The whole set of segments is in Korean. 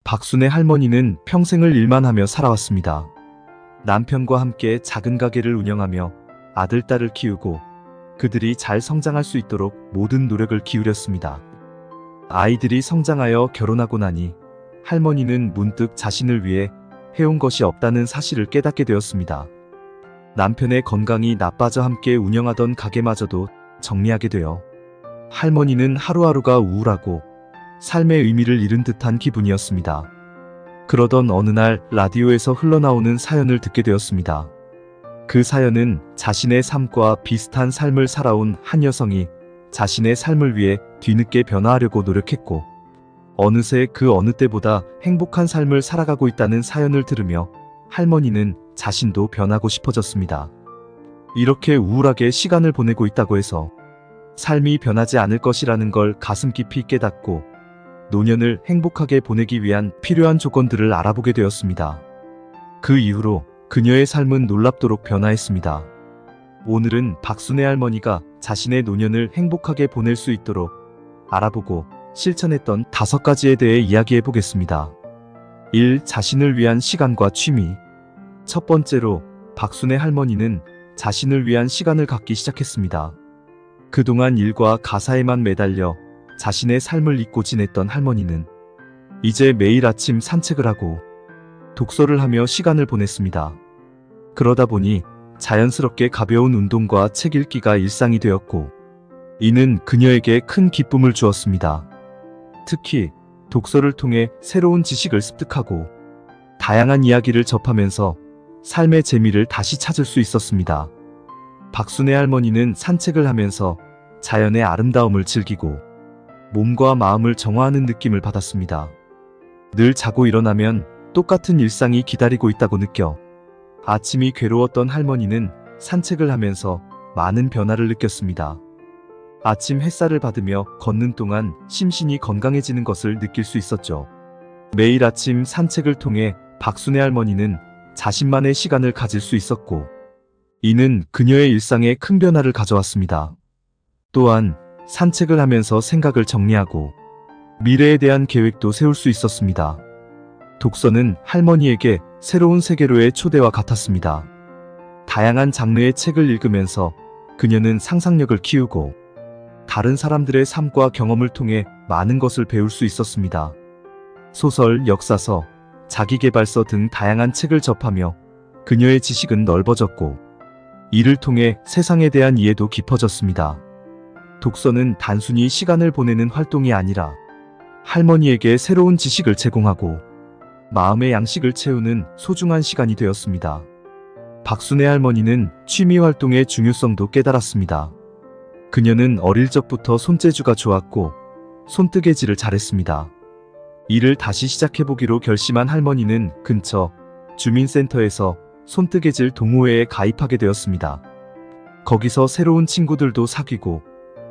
박순의 할머니는 평생을 일만 하며 살아왔습니다. 남편과 함께 작은 가게를 운영하며 아들, 딸을 키우고 그들이 잘 성장할 수 있도록 모든 노력을 기울였습니다. 아이들이 성장하여 결혼하고 나니 할머니는 문득 자신을 위해 해온 것이 없다는 사실을 깨닫게 되었습니다. 남편의 건강이 나빠져 함께 운영하던 가게마저도 정리하게 되어 할머니는 하루하루가 우울하고 삶의 의미를 잃은 듯한 기분이었습니다. 그러던 어느 날 라디오에서 흘러나오는 사연을 듣게 되었습니다. 그 사연은 자신의 삶과 비슷한 삶을 살아온 한 여성이 자신의 삶을 위해 뒤늦게 변화하려고 노력했고 어느새 그 어느 때보다 행복한 삶을 살아가고 있다는 사연을 들으며 할머니는 자신도 변하고 싶어졌습니다. 이렇게 우울하게 시간을 보내고 있다고 해서 삶이 변하지 않을 것이라는 걸 가슴 깊이 깨닫고 노년을 행복하게 보내기 위한 필요한 조건들을 알아보게 되었습니다. 그 이후로 그녀의 삶은 놀랍도록 변화했습니다. 오늘은 박순의 할머니가 자신의 노년을 행복하게 보낼 수 있도록 알아보고 실천했던 5가지에 대해 이야기해 보겠습니다. 1. 자신을 위한 시간과 취미. 첫 번째로 박순의 할머니는 자신을 위한 시간을 갖기 시작했습니다. 그동안 일과 가사에만 매달려 자신의 삶을 잊고 지냈던 할머니는 이제 매일 아침 산책을 하고 독서를 하며 시간을 보냈습니다. 그러다 보니 자연스럽게 가벼운 운동과 책 읽기가 일상이 되었고 이는 그녀에게 큰 기쁨을 주었습니다. 특히 독서를 통해 새로운 지식을 습득하고 다양한 이야기를 접하면서 삶의 재미를 다시 찾을 수 있었습니다. 박순의 할머니는 산책을 하면서 자연의 아름다움을 즐기고 몸과 마음을 정화하는 느낌을 받았습니다. 늘 자고 일어나면 똑같은 일상이 기다리고 있다고 느껴 아침이 괴로웠던 할머니는 산책을 하면서 많은 변화를 느꼈습니다. 아침 햇살을 받으며 걷는 동안 심신이 건강해지는 것을 느낄 수 있었죠. 매일 아침 산책을 통해 박순의 할머니는 자신만의 시간을 가질 수 있었고 이는 그녀의 일상에 큰 변화를 가져왔습니다. 또한 산책을 하면서 생각을 정리하고 미래에 대한 계획도 세울 수 있었습니다. 독서는 할머니에게 새로운 세계로의 초대와 같았습니다. 다양한 장르의 책을 읽으면서 그녀는 상상력을 키우고 다른 사람들의 삶과 경험을 통해 많은 것을 배울 수 있었습니다. 소설, 역사서, 자기계발서 등 다양한 책을 접하며 그녀의 지식은 넓어졌고 이를 통해 세상에 대한 이해도 깊어졌습니다. 독서는 단순히 시간을 보내는 활동이 아니라 할머니에게 새로운 지식을 제공하고 마음의 양식을 채우는 소중한 시간이 되었습니다. 박순의 할머니는 취미 활동의 중요성도 깨달았습니다. 그녀는 어릴 적부터 손재주가 좋았고 손뜨개질을 잘했습니다. 일을 다시 시작해보기로 결심한 할머니는 근처 주민센터에서 손뜨개질 동호회에 가입하게 되었습니다. 거기서 새로운 친구들도 사귀고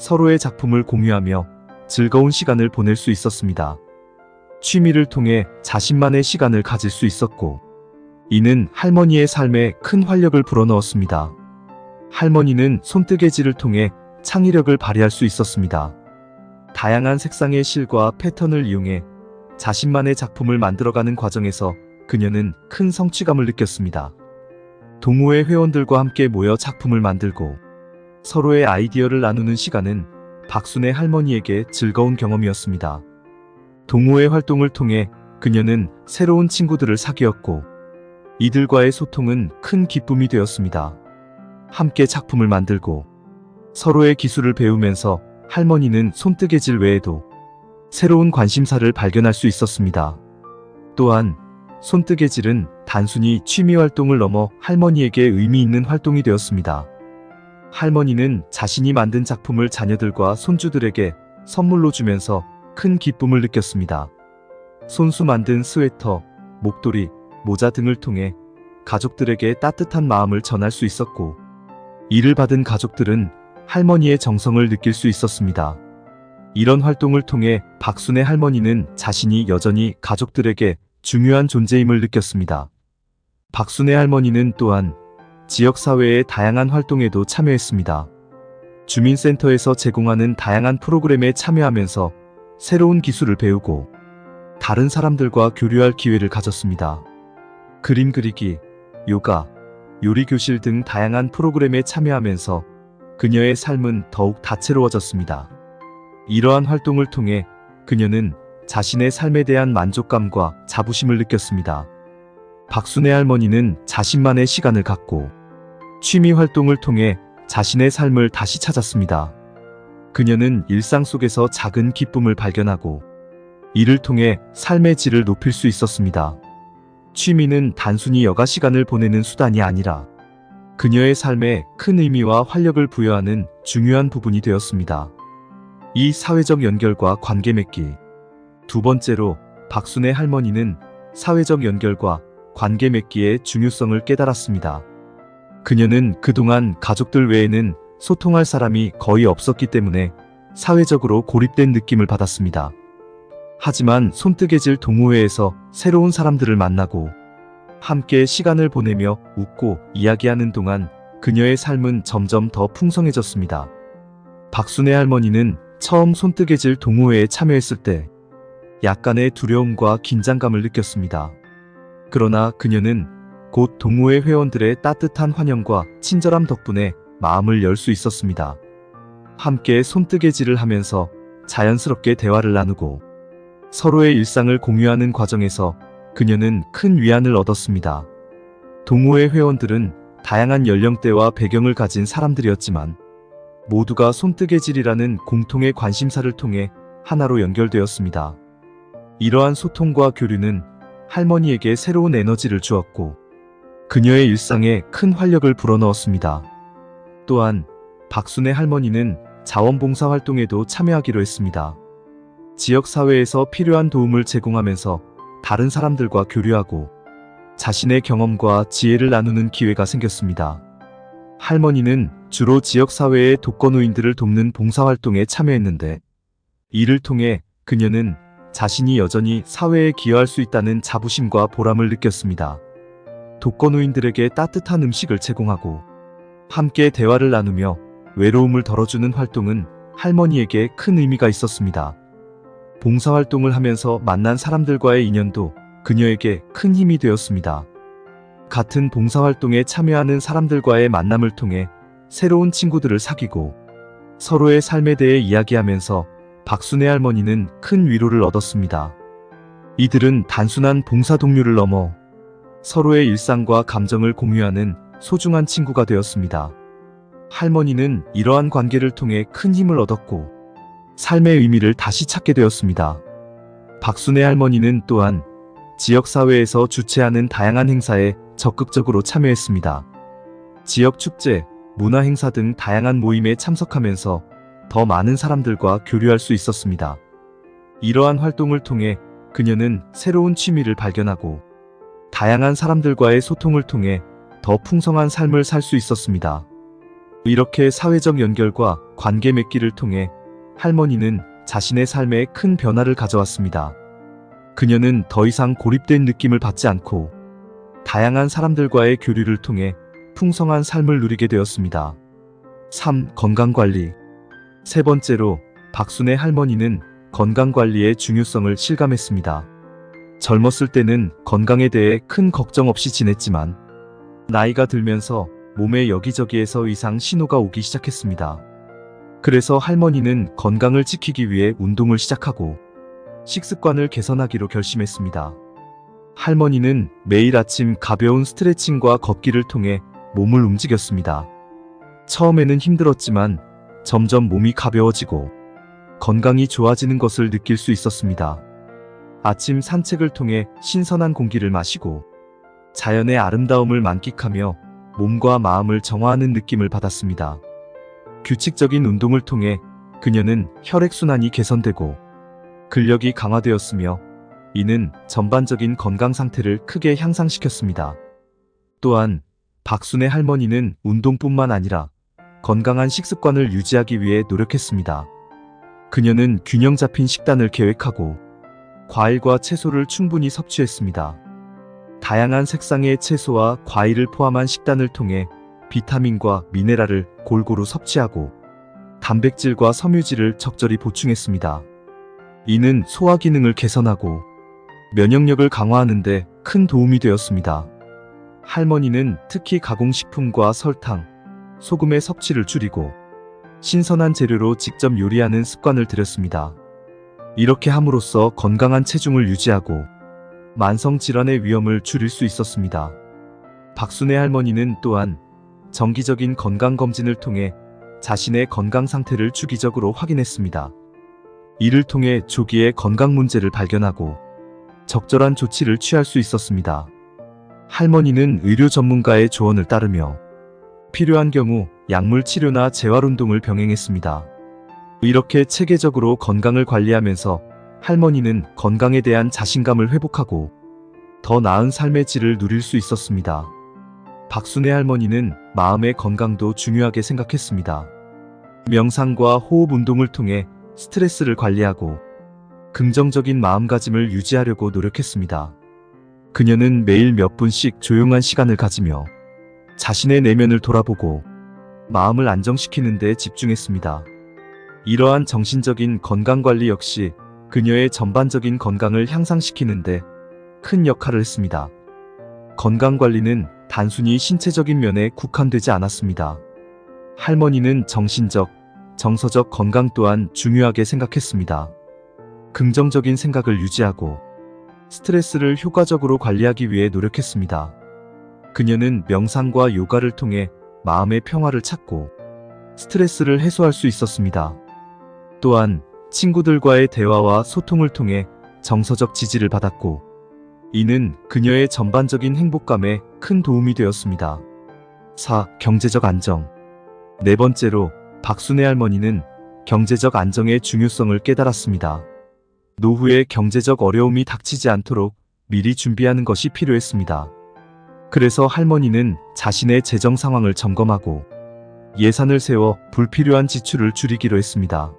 서로의 작품을 공유하며 즐거운 시간을 보낼 수 있었습니다. 취미를 통해 자신만의 시간을 가질 수 있었고 이는 할머니의 삶에 큰 활력을 불어넣었습니다. 할머니는 손뜨개질을 통해 창의력을 발휘할 수 있었습니다. 다양한 색상의 실과 패턴을 이용해 자신만의 작품을 만들어가는 과정에서 그녀는 큰 성취감을 느꼈습니다. 동호회 회원들과 함께 모여 작품을 만들고 서로의 아이디어를 나누는 시간은 박순의 할머니에게 즐거운 경험이었습니다. 동호회 활동을 통해 그녀는 새로운 친구들을 사귀었고 이들과의 소통은 큰 기쁨이 되었습니다. 함께 작품을 만들고 서로의 기술을 배우면서 할머니는 손뜨개질 외에도 새로운 관심사를 발견할 수 있었습니다. 또한 손뜨개질은 단순히 취미 활동을 넘어 할머니에게 의미 있는 활동이 되었습니다. 할머니는 자신이 만든 작품을 자녀들과 손주들에게 선물로 주면서 큰 기쁨을 느꼈습니다. 손수 만든 스웨터, 목도리, 모자 등을 통해 가족들에게 따뜻한 마음을 전할 수 있었고 이를 받은 가족들은 할머니의 정성을 느낄 수 있었습니다. 이런 활동을 통해 박순의 할머니는 자신이 여전히 가족들에게 중요한 존재임을 느꼈습니다. 박순의 할머니는 또한 지역사회의 다양한 활동에도 참여했습니다. 주민센터에서 제공하는 다양한 프로그램에 참여하면서 새로운 기술을 배우고 다른 사람들과 교류할 기회를 가졌습니다. 그림 그리기, 요가, 요리 교실 등 다양한 프로그램에 참여하면서 그녀의 삶은 더욱 다채로워졌습니다. 이러한 활동을 통해 그녀는 자신의 삶에 대한 만족감과 자부심을 느꼈습니다. 박순애 할머니는 자신만의 시간을 갖고 취미 활동을 통해 자신의 삶을 다시 찾았습니다. 그녀는 일상 속에서 작은 기쁨을 발견하고 이를 통해 삶의 질을 높일 수 있었습니다. 취미는 단순히 여가 시간을 보내는 수단이 아니라 그녀의 삶에 큰 의미와 활력을 부여하는 중요한 부분이 되었습니다. 이 사회적 연결과 관계 맺기. 두 번째로 박순애 할머니는 사회적 연결과 관계 맺기의 중요성을 깨달았습니다. 그녀는 그동안 가족들 외에는 소통할 사람이 거의 없었기 때문에 사회적으로 고립된 느낌을 받았습니다. 하지만 손뜨개질 동호회에서 새로운 사람들을 만나고 함께 시간을 보내며 웃고 이야기하는 동안 그녀의 삶은 점점 더 풍성해졌습니다. 박순애 할머니는 처음 손뜨개질 동호회에 참여했을 때 약간의 두려움과 긴장감을 느꼈습니다. 그러나 그녀는 곧 동호회 회원들의 따뜻한 환영과 친절함 덕분에 마음을 열 수 있었습니다. 함께 손뜨개질을 하면서 자연스럽게 대화를 나누고 서로의 일상을 공유하는 과정에서 그녀는 큰 위안을 얻었습니다. 동호회 회원들은 다양한 연령대와 배경을 가진 사람들이었지만 모두가 손뜨개질이라는 공통의 관심사를 통해 하나로 연결되었습니다. 이러한 소통과 교류는 할머니에게 새로운 에너지를 주었고 그녀의 일상에 큰 활력을 불어넣었습니다. 또한 박순애 할머니는 자원봉사 활동에도 참여하기로 했습니다. 지역사회에서 필요한 도움을 제공하면서 다른 사람들과 교류하고 자신의 경험과 지혜를 나누는 기회가 생겼습니다. 할머니는 주로 지역사회의 독거노인들을 돕는 봉사활동에 참여했는데 이를 통해 그녀는 자신이 여전히 사회에 기여할 수 있다는 자부심과 보람을 느꼈습니다. 독거노인들에게 따뜻한 음식을 제공하고 함께 대화를 나누며 외로움을 덜어주는 활동은 할머니에게 큰 의미가 있었습니다. 봉사활동을 하면서 만난 사람들과의 인연도 그녀에게 큰 힘이 되었습니다. 같은 봉사활동에 참여하는 사람들과의 만남을 통해 새로운 친구들을 사귀고 서로의 삶에 대해 이야기하면서 박순애 할머니는 큰 위로를 얻었습니다. 이들은 단순한 봉사 동료를 넘어 서로의 일상과 감정을 공유하는 소중한 친구가 되었습니다. 할머니는 이러한 관계를 통해 큰 힘을 얻었고 삶의 의미를 다시 찾게 되었습니다. 박순애 할머니는 또한 지역사회에서 주최하는 다양한 행사에 적극적으로 참여했습니다. 지역 축제, 문화행사 등 다양한 모임에 참석하면서 더 많은 사람들과 교류할 수 있었습니다. 이러한 활동을 통해 그녀는 새로운 취미를 발견하고 다양한 사람들과의 소통을 통해 더 풍성한 삶을 살 수 있었습니다. 이렇게 사회적 연결과 관계 맺기를 통해 할머니는 자신의 삶에 큰 변화를 가져왔습니다. 그녀는 더 이상 고립된 느낌을 받지 않고 다양한 사람들과의 교류를 통해 풍성한 삶을 누리게 되었습니다. 3. 건강관리. 세 번째로 박순애 할머니는 건강관리의 중요성을 실감했습니다. 젊었을 때는 건강에 대해 큰 걱정 없이 지냈지만 나이가 들면서 몸의 여기저기에서 이상 신호가 오기 시작했습니다. 그래서 할머니는 건강을 지키기 위해 운동을 시작하고 식습관을 개선하기로 결심했습니다. 할머니는 매일 아침 가벼운 스트레칭과 걷기를 통해 몸을 움직였습니다. 처음에는 힘들었지만 점점 몸이 가벼워지고 건강이 좋아지는 것을 느낄 수 있었습니다. 아침 산책을 통해 신선한 공기를 마시고 자연의 아름다움을 만끽하며 몸과 마음을 정화하는 느낌을 받았습니다. 규칙적인 운동을 통해 그녀는 혈액순환이 개선되고 근력이 강화되었으며 이는 전반적인 건강 상태를 크게 향상시켰습니다. 또한 박순애 할머니는 운동뿐만 아니라 건강한 식습관을 유지하기 위해 노력했습니다. 그녀는 균형 잡힌 식단을 계획하고 과일과 채소를 충분히 섭취했습니다. 다양한 색상의 채소와 과일을 포함한 식단을 통해 비타민과 미네랄을 골고루 섭취하고 단백질과 섬유질을 적절히 보충했습니다. 이는 소화 기능을 개선하고 면역력을 강화하는 데 큰 도움이 되었습니다. 할머니는 특히 가공식품과 설탕, 소금의 섭취를 줄이고 신선한 재료로 직접 요리하는 습관을 들였습니다. 이렇게 함으로써 건강한 체중을 유지하고 만성 질환의 위험을 줄일 수 있었습니다. 박순애 할머니는 또한 정기적인 건강검진을 통해 자신의 건강 상태를 주기적으로 확인했습니다. 이를 통해 조기에 건강 문제를 발견하고 적절한 조치를 취할 수 있었습니다. 할머니는 의료 전문가의 조언을 따르며 필요한 경우 약물 치료나 재활운동을 병행했습니다. 이렇게 체계적으로 건강을 관리하면서 할머니는 건강에 대한 자신감을 회복하고 더 나은 삶의 질을 누릴 수 있었습니다. 박순애 할머니는 마음의 건강도 중요하게 생각했습니다. 명상과 호흡 운동을 통해 스트레스를 관리하고 긍정적인 마음가짐을 유지하려고 노력했습니다. 그녀는 매일 몇 분씩 조용한 시간을 가지며 자신의 내면을 돌아보고 마음을 안정시키는 데 집중했습니다. 이러한 정신적인 건강관리 역시 그녀의 전반적인 건강을 향상시키는 데 큰 역할을 했습니다. 건강관리는 단순히 신체적인 면에 국한되지 않았습니다. 할머니는 정신적, 정서적 건강 또한 중요하게 생각했습니다. 긍정적인 생각을 유지하고 스트레스를 효과적으로 관리하기 위해 노력했습니다. 그녀는 명상과 요가를 통해 마음의 평화를 찾고 스트레스를 해소할 수 있었습니다. 또한 친구들과의 대화와 소통을 통해 정서적 지지를 받았고, 이는 그녀의 전반적인 행복감에 큰 도움이 되었습니다. 4. 경제적 안정. 네 번째로 박순애 할머니는 경제적 안정의 중요성을 깨달았습니다. 노후에 경제적 어려움이 닥치지 않도록 미리 준비하는 것이 필요했습니다. 그래서 할머니는 자신의 재정 상황을 점검하고 예산을 세워 불필요한 지출을 줄이기로 했습니다.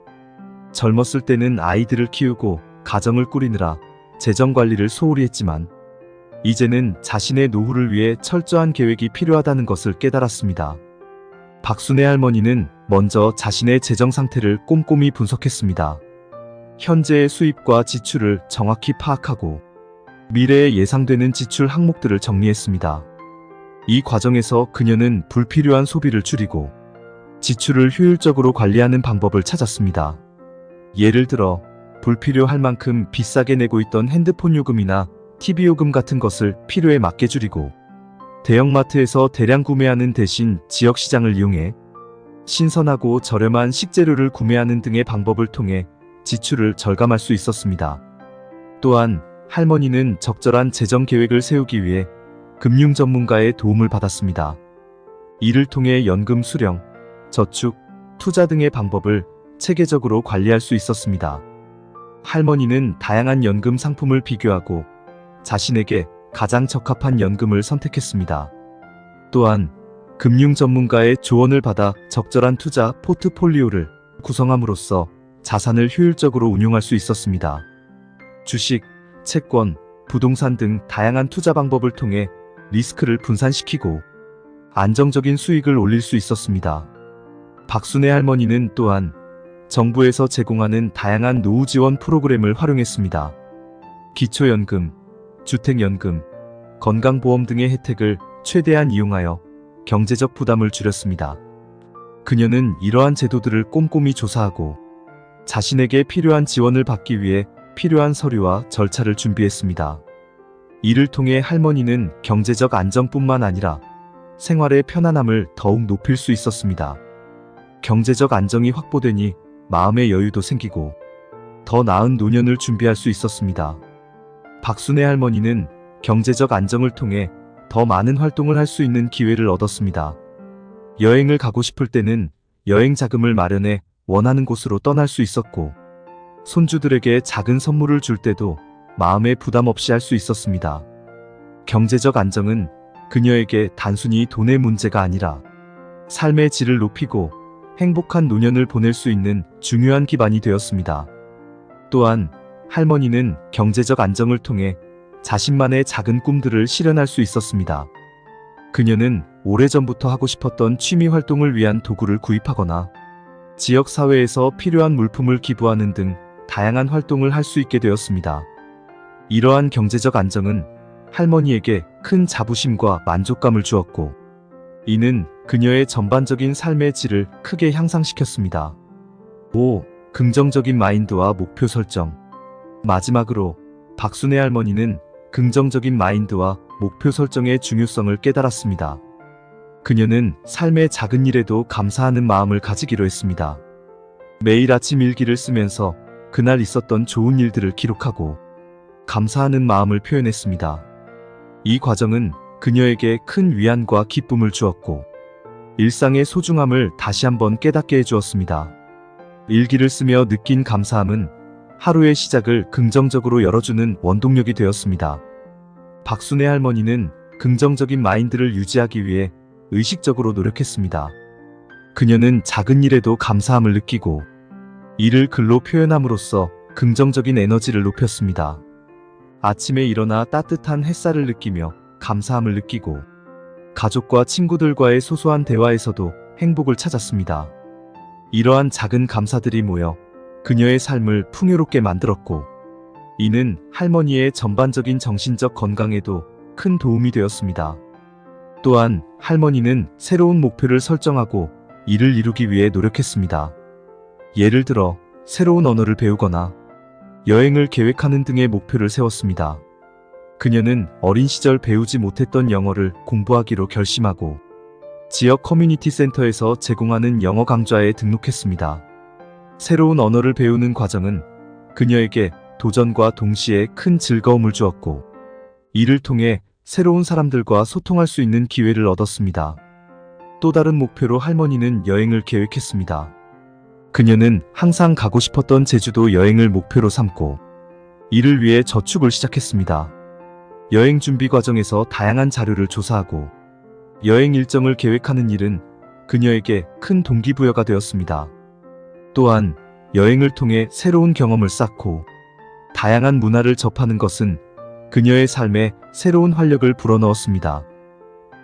젊었을 때는 아이들을 키우고 가정을 꾸리느라 재정 관리를 소홀히 했지만 이제는 자신의 노후를 위해 철저한 계획이 필요하다는 것을 깨달았습니다. 박순애 할머니는 먼저 자신의 재정 상태를 꼼꼼히 분석했습니다. 현재의 수입과 지출을 정확히 파악하고 미래에 예상되는 지출 항목들을 정리했습니다. 이 과정에서 그녀는 불필요한 소비를 줄이고 지출을 효율적으로 관리하는 방법을 찾았습니다. 예를 들어 불필요할 만큼 비싸게 내고 있던 핸드폰 요금이나 TV 요금 같은 것을 필요에 맞게 줄이고 대형마트에서 대량 구매하는 대신 지역시장을 이용해 신선하고 저렴한 식재료를 구매하는 등의 방법을 통해 지출을 절감할 수 있었습니다. 또한 할머니는 적절한 재정 계획을 세우기 위해 금융 전문가의 도움을 받았습니다. 이를 통해 연금 수령, 저축, 투자 등의 방법을 체계적으로 관리할 수 있었습니다. 할머니는 다양한 연금 상품을 비교하고 자신에게 가장 적합한 연금을 선택했습니다. 또한 금융 전문가의 조언을 받아 적절한 투자 포트폴리오를 구성함으로써 자산을 효율적으로 운용할 수 있었습니다. 주식, 채권, 부동산 등 다양한 투자 방법을 통해 리스크를 분산시키고 안정적인 수익을 올릴 수 있었습니다. 박순애 할머니는 또한 정부에서 제공하는 다양한 노후 지원 프로그램을 활용했습니다. 기초연금, 주택연금, 건강보험 등의 혜택을 최대한 이용하여 경제적 부담을 줄였습니다. 그녀는 이러한 제도들을 꼼꼼히 조사하고 자신에게 필요한 지원을 받기 위해 필요한 서류와 절차를 준비했습니다. 이를 통해 할머니는 경제적 안정뿐만 아니라 생활의 편안함을 더욱 높일 수 있었습니다. 경제적 안정이 확보되니 마음의 여유도 생기고 더 나은 노년을 준비할 수 있었습니다. 박순애 할머니는 경제적 안정을 통해 더 많은 활동을 할 수 있는 기회를 얻었습니다. 여행을 가고 싶을 때는 여행 자금을 마련해 원하는 곳으로 떠날 수 있었고, 손주들에게 작은 선물을 줄 때도 마음에 부담 없이 할 수 있었습니다. 경제적 안정은 그녀에게 단순히 돈의 문제가 아니라 삶의 질을 높이고 행복한 노년을 보낼 수 있는 중요한 기반이 되었습니다. 또한 할머니는 경제적 안정을 통해 자신만의 작은 꿈들을 실현할 수 있었습니다. 그녀는 오래전부터 하고 싶었던 취미 활동을 위한 도구를 구입하거나 지역사회에서 필요한 물품을 기부하는 등 다양한 활동을 할 수 있게 되었습니다. 이러한 경제적 안정은 할머니에게 큰 자부심과 만족감을 주었고, 이는 그녀의 전반적인 삶의 질을 크게 향상시켰습니다. 5. 긍정적인 마인드와 목표 설정. 마지막으로 박순애 할머니는 긍정적인 마인드와 목표 설정의 중요성을 깨달았습니다. 그녀는 삶의 작은 일에도 감사하는 마음을 가지기로 했습니다. 매일 아침 일기를 쓰면서 그날 있었던 좋은 일들을 기록하고 감사하는 마음을 표현했습니다. 이 과정은 그녀에게 큰 위안과 기쁨을 주었고, 일상의 소중함을 다시 한번 깨닫게 해주었습니다. 일기를 쓰며 느낀 감사함은 하루의 시작을 긍정적으로 열어주는 원동력이 되었습니다. 박순애 할머니는 긍정적인 마인드를 유지하기 위해 의식적으로 노력했습니다. 그녀는 작은 일에도 감사함을 느끼고 이를 글로 표현함으로써 긍정적인 에너지를 높였습니다. 아침에 일어나 따뜻한 햇살을 느끼며 감사함을 느끼고, 가족과 친구들과의 소소한 대화에서도 행복을 찾았습니다. 이러한 작은 감사들이 모여 그녀의 삶을 풍요롭게 만들었고, 이는 할머니의 전반적인 정신적 건강에도 큰 도움이 되었습니다. 또한 할머니는 새로운 목표를 설정하고 이를 이루기 위해 노력했습니다. 예를 들어 새로운 언어를 배우거나 여행을 계획하는 등의 목표를 세웠습니다. 그녀는 어린 시절 배우지 못했던 영어를 공부하기로 결심하고 지역 커뮤니티 센터에서 제공하는 영어 강좌에 등록했습니다. 새로운 언어를 배우는 과정은 그녀에게 도전과 동시에 큰 즐거움을 주었고, 이를 통해 새로운 사람들과 소통할 수 있는 기회를 얻었습니다. 또 다른 목표로 할머니는 여행을 계획했습니다. 그녀는 항상 가고 싶었던 제주도 여행을 목표로 삼고 이를 위해 저축을 시작했습니다. 여행 준비 과정에서 다양한 자료를 조사하고 여행 일정을 계획하는 일은 그녀에게 큰 동기부여가 되었습니다. 또한 여행을 통해 새로운 경험을 쌓고 다양한 문화를 접하는 것은 그녀의 삶에 새로운 활력을 불어넣었습니다.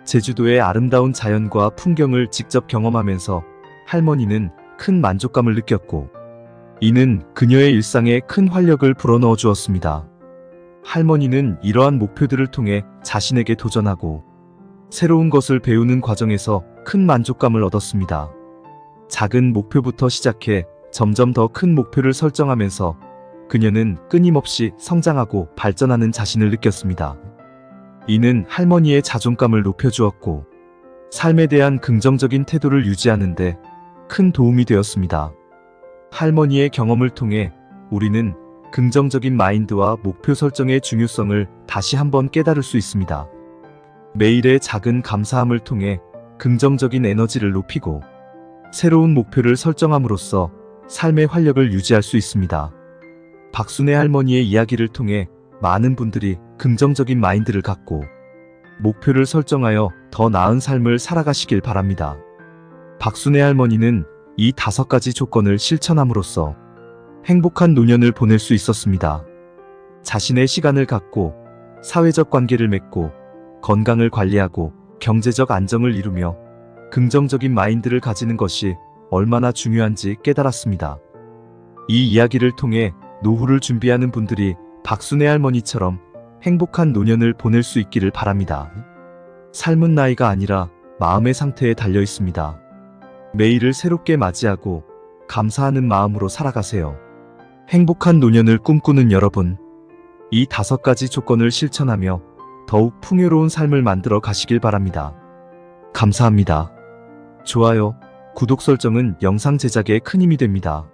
제주도의 아름다운 자연과 풍경을 직접 경험하면서 할머니는 큰 만족감을 느꼈고, 이는 그녀의 일상에 큰 활력을 불어넣어 주었습니다. 할머니는 이러한 목표들을 통해 자신에게 도전하고 새로운 것을 배우는 과정에서 큰 만족감을 얻었습니다. 작은 목표부터 시작해 점점 더 큰 목표를 설정하면서 그녀는 끊임없이 성장하고 발전하는 자신을 느꼈습니다. 이는 할머니의 자존감을 높여주었고 삶에 대한 긍정적인 태도를 유지하는 데 큰 도움이 되었습니다. 할머니의 경험을 통해 우리는 긍정적인 마인드와 목표 설정의 중요성을 다시 한번 깨달을 수 있습니다. 매일의 작은 감사함을 통해 긍정적인 에너지를 높이고 새로운 목표를 설정함으로써 삶의 활력을 유지할 수 있습니다. 박순애 할머니의 이야기를 통해 많은 분들이 긍정적인 마인드를 갖고 목표를 설정하여 더 나은 삶을 살아가시길 바랍니다. 박순애 할머니는 이 5가지 조건을 실천함으로써 행복한 노년을 보낼 수 있었습니다. 자신의 시간을 갖고 사회적 관계를 맺고 건강을 관리하고 경제적 안정을 이루며 긍정적인 마인드를 가지는 것이 얼마나 중요한지 깨달았습니다. 이 이야기를 통해 노후를 준비하는 분들이 박순애 할머니처럼 행복한 노년을 보낼 수 있기를 바랍니다. 삶은 나이가 아니라 마음의 상태에 달려 있습니다. 매일을 새롭게 맞이하고 감사하는 마음으로 살아가세요. 행복한 노년을 꿈꾸는 여러분, 이 5가지 조건을 실천하며 더욱 풍요로운 삶을 만들어 가시길 바랍니다. 감사합니다. 좋아요, 구독 설정은 영상 제작에 큰 힘이 됩니다.